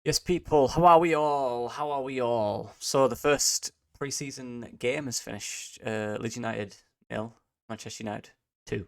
Yes, people, how are we all? How are we all? So the first pre-season game has finished. Leeds United nil, Manchester United 2.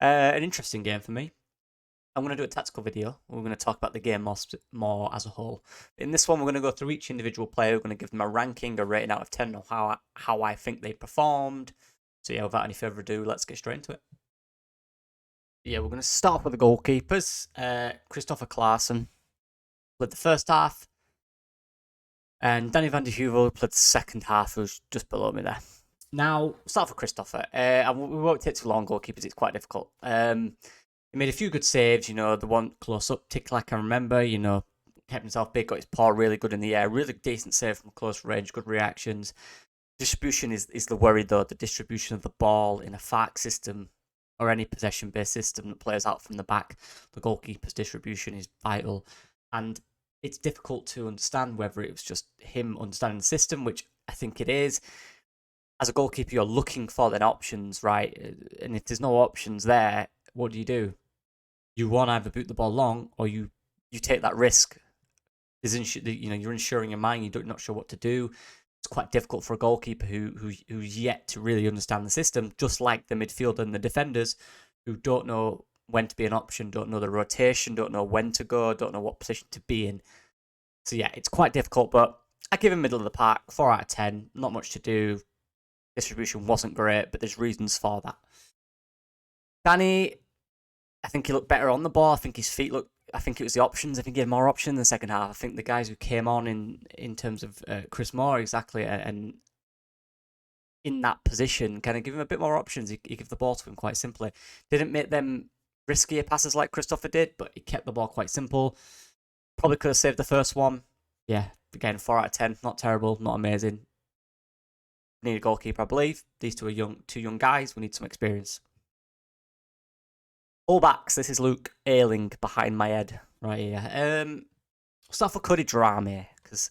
An interesting game for me. I'm going to do a tactical video. We're going to talk about the game more as a whole. In this one, we're going to go through each individual player. We're going to give them a ranking, a rating out of 10 of how I think they performed. So yeah, without any further ado, let's get straight into it. Yeah, we're going to start with the goalkeepers. Christopher Klaassen played the first half. And Danny van de Heuvel played the second half, who's just below me there. Now, start for Christopher. We won't take too long, goalkeepers, it's quite difficult. He made a few good saves, the one close up, tick like I remember, kept himself big, got his paw really good in the air, really decent save from close range, good reactions. Distribution is the worry, though, the distribution of the ball in a FARC system or any possession based system that plays out from the back. The goalkeeper's distribution is vital. And it's difficult to understand whether it was just him understanding the system, which I think it is. As a goalkeeper, you're looking for then options, right? And if there's no options there, what do? You want to either boot the ball long or you take that risk. You're insuring your mind. You're not sure what to do. It's quite difficult for a goalkeeper who's yet to really understand the system, just like the midfield and the defenders who don't know when to be an option, don't know the rotation, don't know when to go, don't know what position to be in. So yeah, it's quite difficult, but I give him middle of the park, 4 out of 10. Not much to do. Distribution wasn't great, but there's reasons for that. Danny, I think he looked better on the ball. I think his feet looked. I think it was the options. I think he had more options in the second half. I think the guys who came on in terms of Chris Moore exactly and in that position kind of give him a bit more options. He gave the ball to him quite simply. Didn't make them riskier passes like Christopher did, but he kept the ball quite simple. Probably could have saved the first one. Yeah, again, 4 out of 10. Not terrible, not amazing. Need a goalkeeper, I believe. These two young guys. We need some experience. Fullbacks. This is Luke Ayling behind my head right here. Start for Cody Drameh because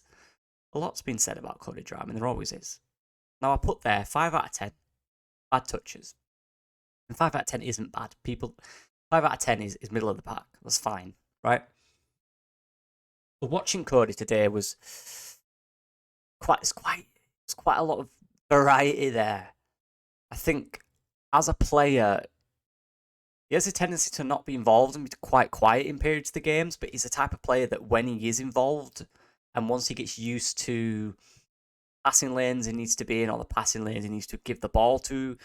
a lot's been said about Cody Drameh, and there always is. Now I put there 5 out of 10 bad touches, and 5 out of 10 isn't bad. 5 out of 10 is middle of the pack. That's fine, right? But watching Cody today was it's quite a lot of variety there. I think as a player, he has a tendency to not be involved and be quite quiet in periods of the games, but he's the type of player that when he is involved and once he gets used to passing lanes he needs to be in or the passing lanes he needs to give the ball to,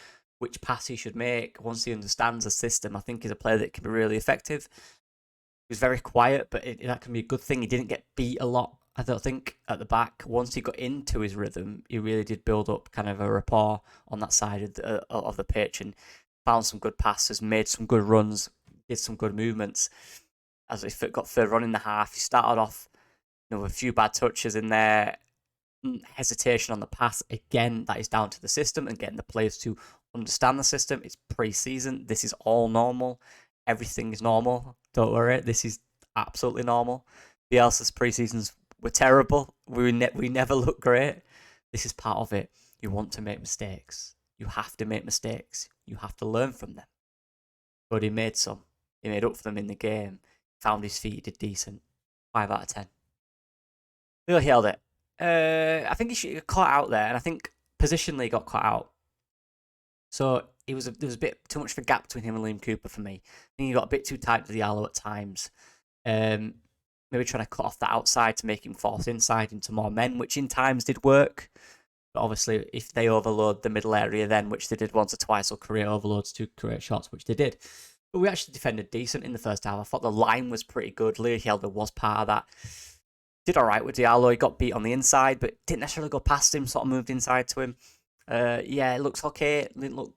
which pass he should make, once he understands the system, I think he's a player that can be really effective. He was very quiet, but that can be a good thing. He didn't get beat a lot, I don't think, at the back. Once he got into his rhythm, he really did build up kind of a rapport on that side of the pitch and found some good passes, made some good runs, did some good movements. As he got further on in the half, he started off with a few bad touches in there, hesitation on the pass. Again, that is down to the system and getting the players to understand the system. It's pre-season. This is all normal. Everything is normal. Don't worry. This is absolutely normal. Bielsa's pre-seasons were terrible. We never look great. This is part of it. You want to make mistakes. You have to make mistakes. You have to learn from them. But he made some. He made up for them in the game. Found his feet. Did decent. 5 out of 10. Really held it. I think he should have caught out there, and I think positionally he got caught out. So there was a bit too much of a gap between him and Liam Cooper for me. I think he got a bit too tight to the Diallo at times. Maybe trying to cut off the outside to make him force inside into more men, which in times did work. But obviously, if they overload the middle area then, which they did once or twice, or create overloads to create shots, which they did. But we actually defended decent in the first half. I thought the line was pretty good. Leo Helder was part of that. Did all right with Diallo. He got beat on the inside, but didn't necessarily go past him, sort of moved inside to him. Yeah, it looks okay. It didn't look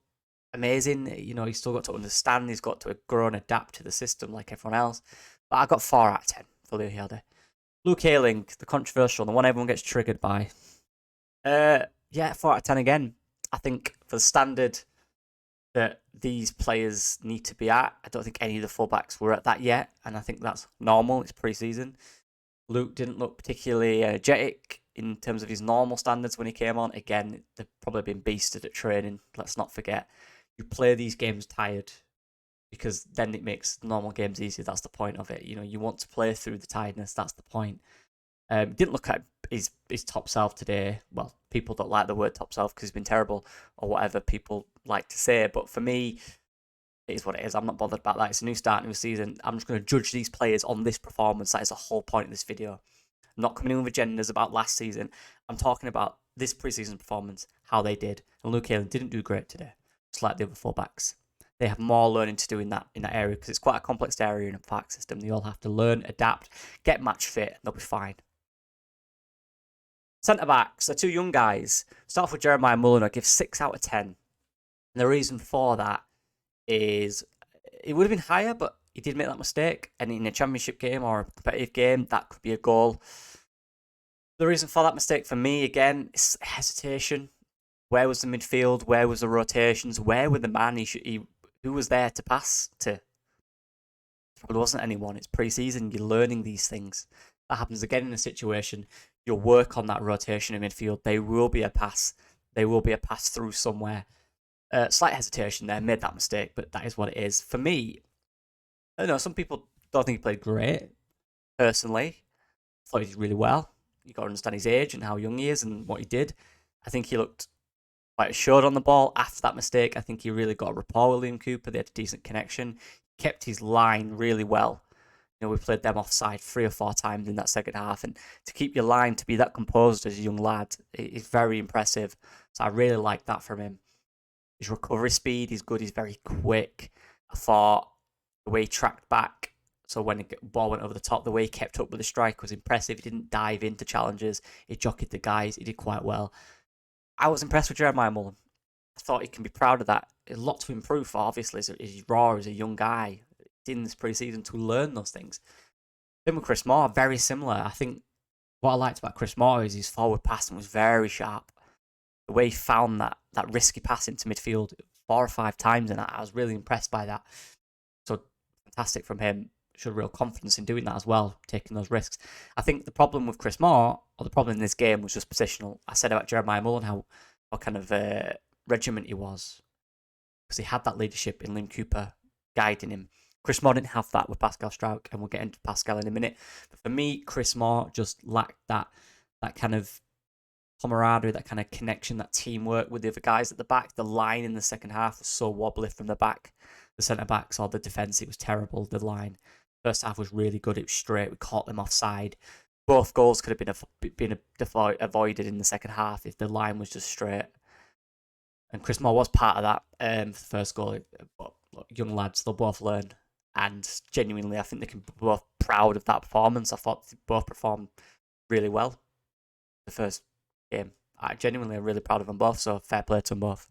amazing. He's still got to understand. He's got to grow and adapt to the system like everyone else. But I got 4 out of 10 for Leo Helder. Luke Ayling, the controversial, the one everyone gets triggered by. Yeah, 4 out of 10 again. I think for the standard that these players need to be at, I don't think any of the fullbacks were at that yet, and I think that's normal. It's pre-season. Luke didn't look particularly energetic in terms of his normal standards when he came on. Again, they've probably been beasted at training. Let's not forget. You play these games tired because then it makes normal games easier. That's the point of it. You want to play through the tiredness. That's the point. Didn't look at his top self today. Well, people don't like the word top self because he's been terrible or whatever people like to say. But for me, it is what it is. I'm not bothered about that. It's a new start, new season. I'm just going to judge these players on this performance. That is the whole point of this video. I'm not coming in with agendas about last season. I'm talking about this preseason performance, how they did. And Luke Ayling didn't do great today, just like the other fullbacks. They have more learning to do in that area because it's quite a complex area in a park system. They all have to learn, adapt, get match fit, and they'll be fine. Centre backs, they're two young guys. Start off with Jeremiah Mullen. I give 6 out of 10. And the reason for that is it would have been higher, but he did make that mistake. And in a championship game or a competitive game, that could be a goal. The reason for that mistake for me, again, is hesitation. Where was the midfield? Where was the rotations? Where were the man who was there to pass to? There probably wasn't anyone. It's pre-season. You're learning these things. That happens again in a situation. You'll work on that rotation in midfield. There will be a pass. There will be a pass through somewhere. Slight hesitation there. Made that mistake, but that is what it is. For me, I don't know. Some people don't think he played great. Personally, I thought he did really well. You got to understand his age and how young he is and what he did. I think he looked quite assured on the ball after that mistake. I think he really got a rapport with Liam Cooper. They had a decent connection. He kept his line really well. You know, we played them offside 3 or 4 times in that second half, and to keep your line to be that composed as a young lad is very impressive. So I really like that from him. His recovery speed is good. He's very quick. I thought the way he tracked back, so when the ball went over the top, the way he kept up with the strike was impressive. He didn't dive into challenges. He jockeyed the guys. He did quite well. I was impressed with Jeremiah Mullen. I thought he can be proud of that. A lot to improve for, obviously, as he's raw as a young guy in this pre-season to learn those things. Then with Chris Moore, very similar. I think what I liked about Chris Moore is his forward passing was very sharp. The way he found that risky pass into midfield 4 or 5 times, and I was really impressed by that. So fantastic from him. Showed real confidence in doing that as well, taking those risks. I think the problem with Chris Moore, or the problem in this game, was just positional. I said about Jeremiah Mullen how kind of regiment he was, because he had that leadership in Liam Cooper guiding him. Chris Moore didn't have that with Pascal Struijk, and we'll get into Pascal in a minute. But for me, Chris Moore just lacked that kind of camaraderie, that kind of connection, that teamwork with the other guys at the back. The line in the second half was so wobbly from the back. The centre-backs or the defence, it was terrible, the line. First half was really good. It was straight. We caught them offside. Both goals could have been avoided in the second half if the line was just straight. And Chris Moore was part of that for the first goal. But look, young lads, they'll both learn. And genuinely, I think they can be both proud of that performance. I thought they both performed really well the first game. I genuinely am really proud of them both, so fair play to them both.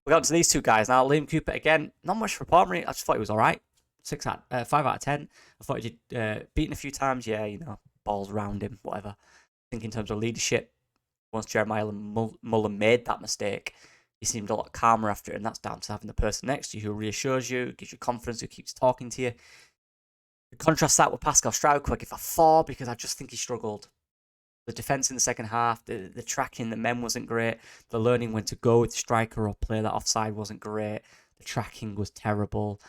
We got to these two guys now. Liam Cooper, again, not much to report on. I just thought he was all right. 5 out of 10. I thought he did beaten a few times. Yeah, you know, balls around him, whatever. I think in terms of leadership, once Jeremiah Mullen made that mistake, he seemed a lot calmer after it, and that's down to having the person next to you who reassures you, gives you confidence, who keeps talking to you. Contrast that with Pascal Struijk, who I give a 4 because I just think he struggled. The defence in the second half, the tracking, the men wasn't great. The learning when to go with the striker or play that offside wasn't great. The tracking was terrible.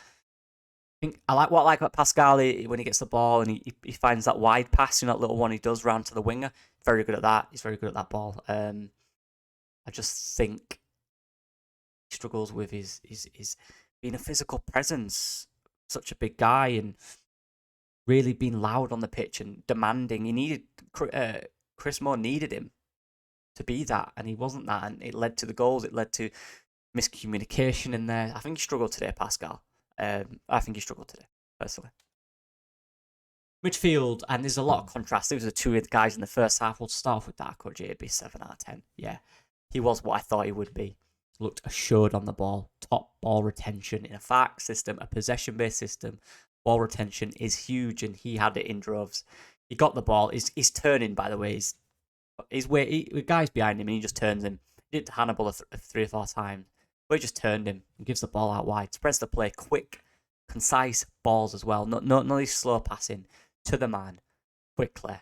I like what I like about Pascal when he gets the ball and he finds that wide pass, you know, that little one he does round to the winger. Very good at that. He's very good at that ball. I just think he struggles with his being a physical presence, such a big guy, and really being loud on the pitch and demanding. He needed Chris Moore needed him to be that, and he wasn't that, and it led to the goals. It led to miscommunication in there. I think he struggled today, Pascal. I think he struggled today, personally. Midfield, and there's a lot of contrast. Those are the 2 guys in the first half. We'll start off with Darko JB, 7 out of 10. Yeah, he was what I thought he would be. Looked assured on the ball. Top ball retention in a FARC system, a possession-based system. Ball retention is huge, and he had it in droves. He got the ball. He's turning, by the way. The guy's behind him, and he just turns him. He did Hannibal 3 or 4 times. But he just turned him and gives the ball out wide. Spreads the play, quick, concise balls as well. Not these slow passing to the man quickly.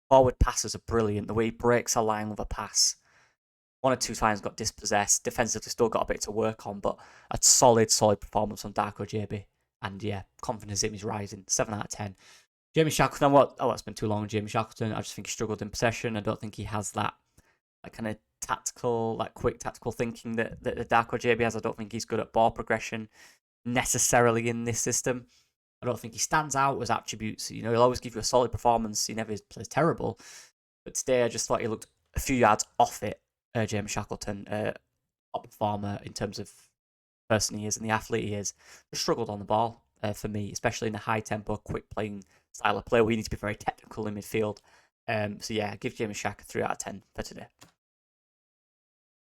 Forward passes are brilliant. The way he breaks a line with a pass. 1 or 2 times got dispossessed. Defensively still got a bit to work on, but a solid performance from Darko JB. And yeah, confidence in him is rising. 7 out of 10. Jamie Shackleton, I won't spend too long on Jamie Shackleton. I just think he struggled in possession. I don't think he has that kind of tactical, like quick tactical thinking that the Darko JB has. I don't think he's good at ball progression necessarily in this system. I don't think he stands out as attributes. He'll always give you a solid performance. He never plays terrible. But today I just thought he looked a few yards off it, James Shackleton, top performer in terms of person he is and the athlete he is. Just struggled on the ball for me, especially in a high tempo, quick playing style of play where you need to be very technical in midfield. So yeah, give James Shack a 3 out of 10 for today.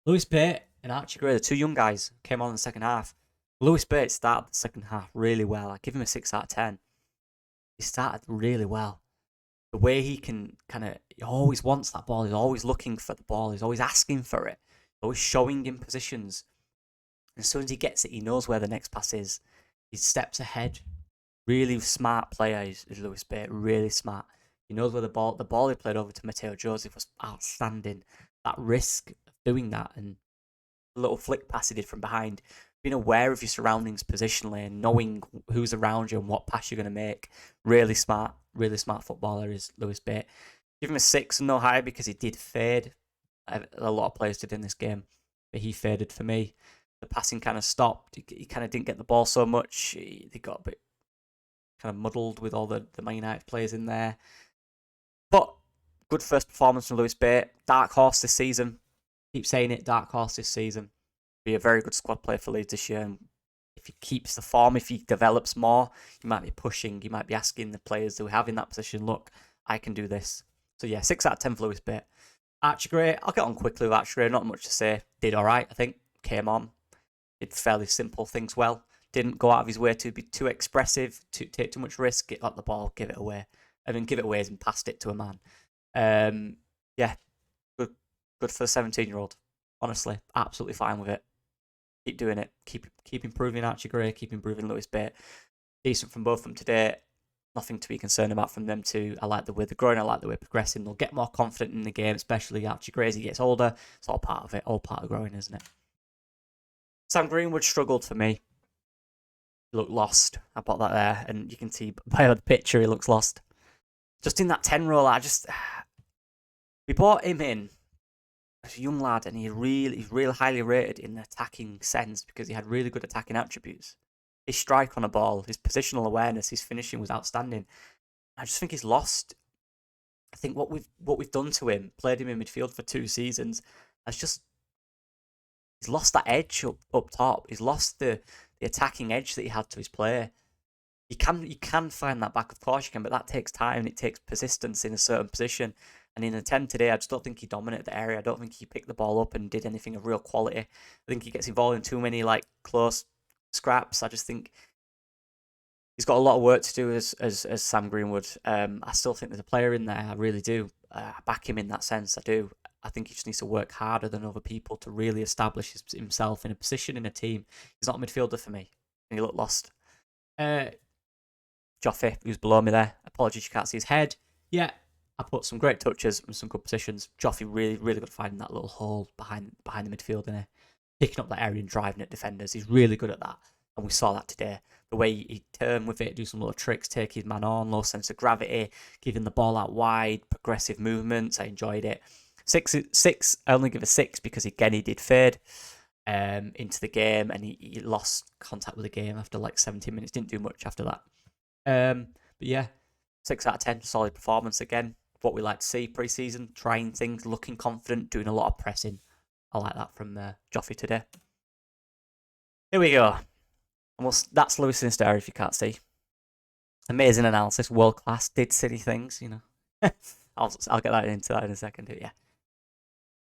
Lewis Bate and Archie Gray, the two young guys, came on in the second half. Lewis Bate started the second half really well. I give him a 6 out of 10. He started really well. The way he can he always wants that ball. He's always looking for the ball. He's always asking for it. He's always showing him positions. And as soon as he gets it, he knows where the next pass is. He steps ahead. Really smart player is Lewis Bate. Really smart. He knows where the ball he played over to Matteo Joseph was outstanding. That risk of doing that and the little flick pass he did from behind, being aware of your surroundings positionally and knowing who's around you and what pass you're going to make. Really smart footballer is Lewis Bate. Give him a 6 and no higher because he did fade. A lot of players did in this game, but he faded for me. The passing kind of stopped. He kind of didn't get the ball so much. They got a bit kind of muddled with all the Man United players in there. But good first performance from Lewis Bate. Dark horse this season. Keep saying it, dark horse this season. Be a very good squad player for Leeds this year. And if he keeps the form, if he develops more, you might be pushing, you might be asking the players who have in that position, look, I can do this. So yeah, 6 out of 10 for Lewis Bate. Archie Gray, I'll get on quickly with Archie Gray, not much to say. Did alright, I think. Came on. Did fairly simple things well. Didn't go out of his way to be too expressive, to take too much risk, get the ball, give it away. I mean, give it away and passed it to a man. Yeah, good for the 17-year-old. Honestly, absolutely fine with it. Keep doing it. Keep improving Archie Gray. Keep improving Lewis Bate. Decent from both of them today. Nothing to be concerned about from them two. I like the way they're growing. I like the way they're progressing. They'll get more confident in the game, especially Archie Gray as he gets older. It's all part of it. All part of growing, isn't it? Sam Greenwood struggled for me. He looked lost. I put that there, and you can see by the picture he looks lost. Just in that 10 role, we brought him in as a young lad, and he's really highly rated in the attacking sense because he had really good attacking attributes. His strike on a ball, his positional awareness, his finishing was outstanding. I just think he's lost. I think what we've done to him, played him in midfield for 2 seasons, he's lost that edge up top. He's lost the attacking edge that he had to his play. You can find that back, of course you can, but that takes time. It takes persistence in a certain position. And in the 10 today, I just don't think he dominated the area. I don't think he picked the ball up and did anything of real quality. I think he gets involved in too many close scraps. I just think he's got a lot of work to do as Sam Greenwood. I still think there's a player in there. I really do. I back him in that sense. I do. I think he just needs to work harder than other people to really establish himself in a position in a team. He's not a midfielder for me. And he looked lost. Joffy, who's below me there. Apologies, you can't see his head. Yeah, I put some great touches and some good positions. Joffy really good at finding that little hole behind the midfield and picking up that area and driving at defenders. He's really good at that. And we saw that today. The way he turned with it, do some little tricks, take his man on, low sense of gravity, giving the ball out wide, progressive movements. I enjoyed it. 6. I only give a 6 because again he did fade into the game and he lost contact with the game after 17 minutes. Didn't do much after that. But yeah, 6 out of 10. Solid performance again. What we like to see pre-season, trying things, looking confident, doing a lot of pressing. I like that from Joffy today. Here we go. That's Lewis in Star if you can't see. Amazing analysis, world class. Did silly things, I'll get into that in a second. Yeah.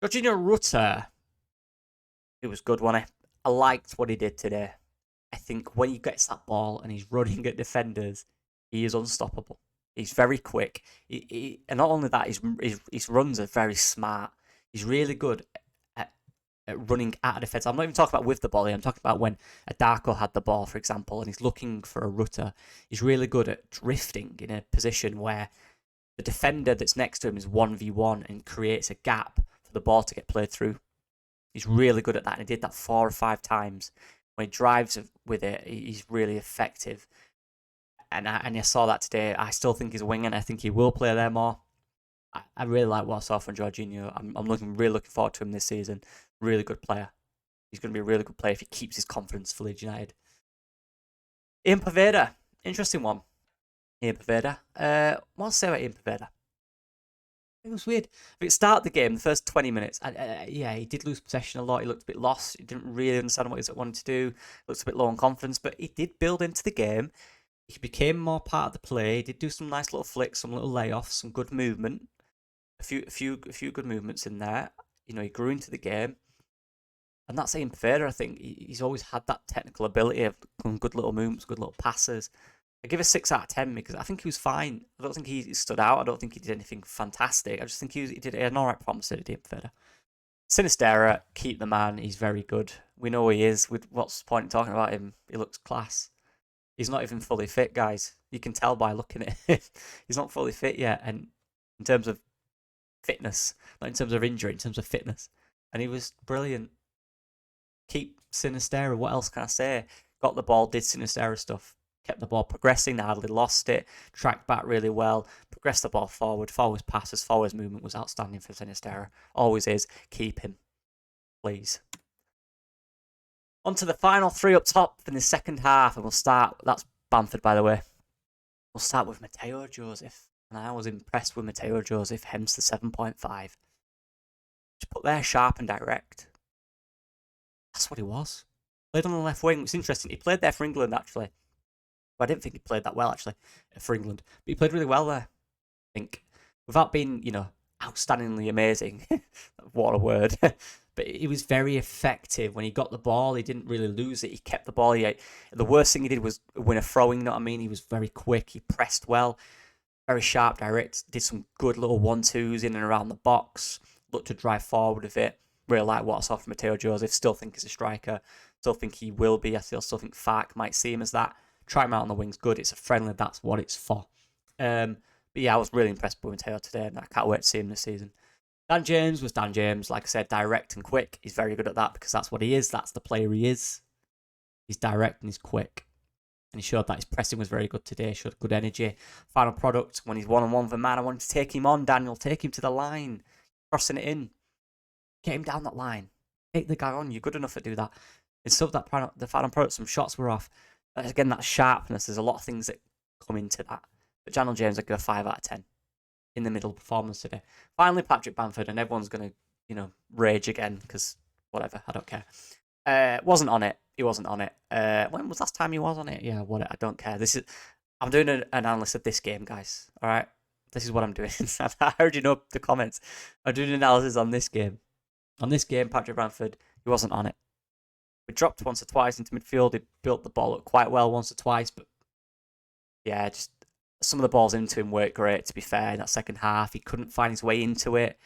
Jorginho Rutter. It was good, wasn't it? I liked what he did today. I think when he gets that ball and he's running at defenders, he is unstoppable. He's very quick. And not only that, his runs are very smart. He's really good at running at a defence. I'm not even talking about with the ball here. I'm talking about when a Darko had the ball, for example, and he's looking for a Rutter. He's really good at drifting in a position where the defender that's next to him is 1v1 and creates a gap for the ball to get played through. He's really good at that, and he did that 4 or 5 times. When he drives with it, he's really effective. And I saw that today. I still think he's a winger, and I think he will play there more. I really like what I saw from Jorginho. I'm really looking forward to him this season. Really good player. He's going to be a really good player if he keeps his confidence for Leeds United. Ian Poveda. Interesting one. Ian Poveda. What to say about Ian Poveda? It was weird. If it started the game, the first 20 minutes, yeah, he did lose possession a lot. He looked a bit lost. He didn't really understand what he wanted to do. Looked a bit low on confidence, but he did build into the game. He became more part of the play. He did do some nice little flicks, some little layoffs, some good movement. A few good movements in there. You know, he grew into the game. And that's Ian Poveda, I think. He's always had that technical ability of good little movements, good little passes. I give a 6 out of 10 because I think he was fine. I don't think he stood out. I don't think he did anything fantastic. I just think he did an alright performance today, Ian Poveda. Sinistera, keep the man. He's very good. We know he is. What's the point in talking about him? He looks class. He's not even fully fit, guys. You can tell by looking at him. He's not fully fit yet. And in terms of fitness, not in terms of injury, in terms of fitness. And he was brilliant. Keep Sinistera. What else can I say? Got the ball, did Sinistera stuff. Kept the ball progressing, hardly lost it. Tracked back really well. Progressed the ball forward. Forwards passes, forwards movement was outstanding for Sinistera. Always is. Keep him. Please. On to the final 3 up top in the second half. And we'll start. That's Bamford, by the way. We'll start with Mateo Joseph. And I was impressed with Mateo Joseph, hence the 7.5. Just put there sharp and direct. That's what he was. Played on the left wing. It's interesting. He played there for England, actually. But I didn't think he played that well, actually, for England. But he played really well there, I think. Without being, outstandingly amazing. What a word. But he was very effective. When he got the ball, he didn't really lose it. He kept the ball. The worst thing he did was win a throwing, you know what I mean? He was very quick. He pressed well. Very sharp, direct. Did some good little 1-2s in and around the box. Looked to drive forward with it. Really like what I saw from Mateo Joseph. Still think he's a striker. Still think he will be. I still think Fark might see him as that. Try him out on the wings. Good. It's a friendly. That's what it's for. But yeah, I was really impressed with Mateo today, and I can't wait to see him this season. Dan James was Dan James. Like I said, direct and quick. He's very good at that because that's what he is. That's the player he is. He's direct and he's quick. And he showed that his pressing was very good today. Showed good energy. Final product, when he's one-on-one with a man, I wanted to take him on, Daniel. Take him to the line. Crossing it in. Get him down that line. Take the guy on. You're good enough to do that. Instead of that, the final product, some shots were off. Again, that sharpness. There's a lot of things that come into that. But Daniel James, I give a 5 out of 10 in the middle performance today. Finally, Patrick Bamford, and everyone's going to, rage again because whatever, I don't care. Wasn't on it. He wasn't on it. When was last time he was on it? Yeah, I don't care. I'm doing an analysis of this game, guys. All right, this is what I'm doing. I heard the comments. I'm doing an analysis on this game. On this game, Patrick Bamford, he wasn't on it. We dropped once or twice into midfield. He built the ball up quite well once or twice, but yeah, just some of the balls into him weren't great, to be fair. In that second half, he couldn't find his way into it.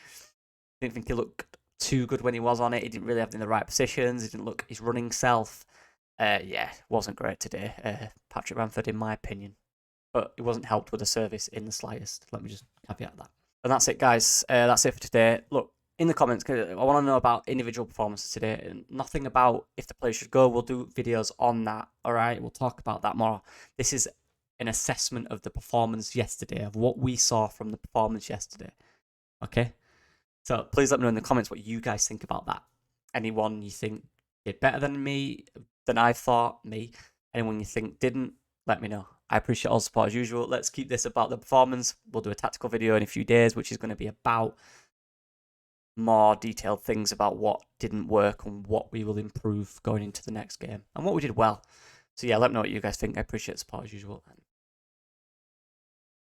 Didn't think he looked too good when he was on it. He didn't really have it in the right positions. He didn't look his running self. Yeah, wasn't great today, Patrick Bamford, in my opinion. But he wasn't helped with the service in the slightest. Let me just caveat that. And that's it, guys. That's it for today. Look, in the comments, I want to know about individual performances today. And nothing about if the player should go. We'll do videos on that. All right, we'll talk about that more. This is an assessment of the performance yesterday, of what we saw from the performance yesterday. Okay? So please let me know in the comments what you guys think about that. Anyone you think did better than me, than I thought, me. Anyone you think didn't, let me know. I appreciate all support as usual. Let's keep this about the performance. We'll do a tactical video in a few days, which is going to be about more detailed things about what didn't work and what we will improve going into the next game and what we did well. So yeah, let me know what you guys think. I appreciate support as usual.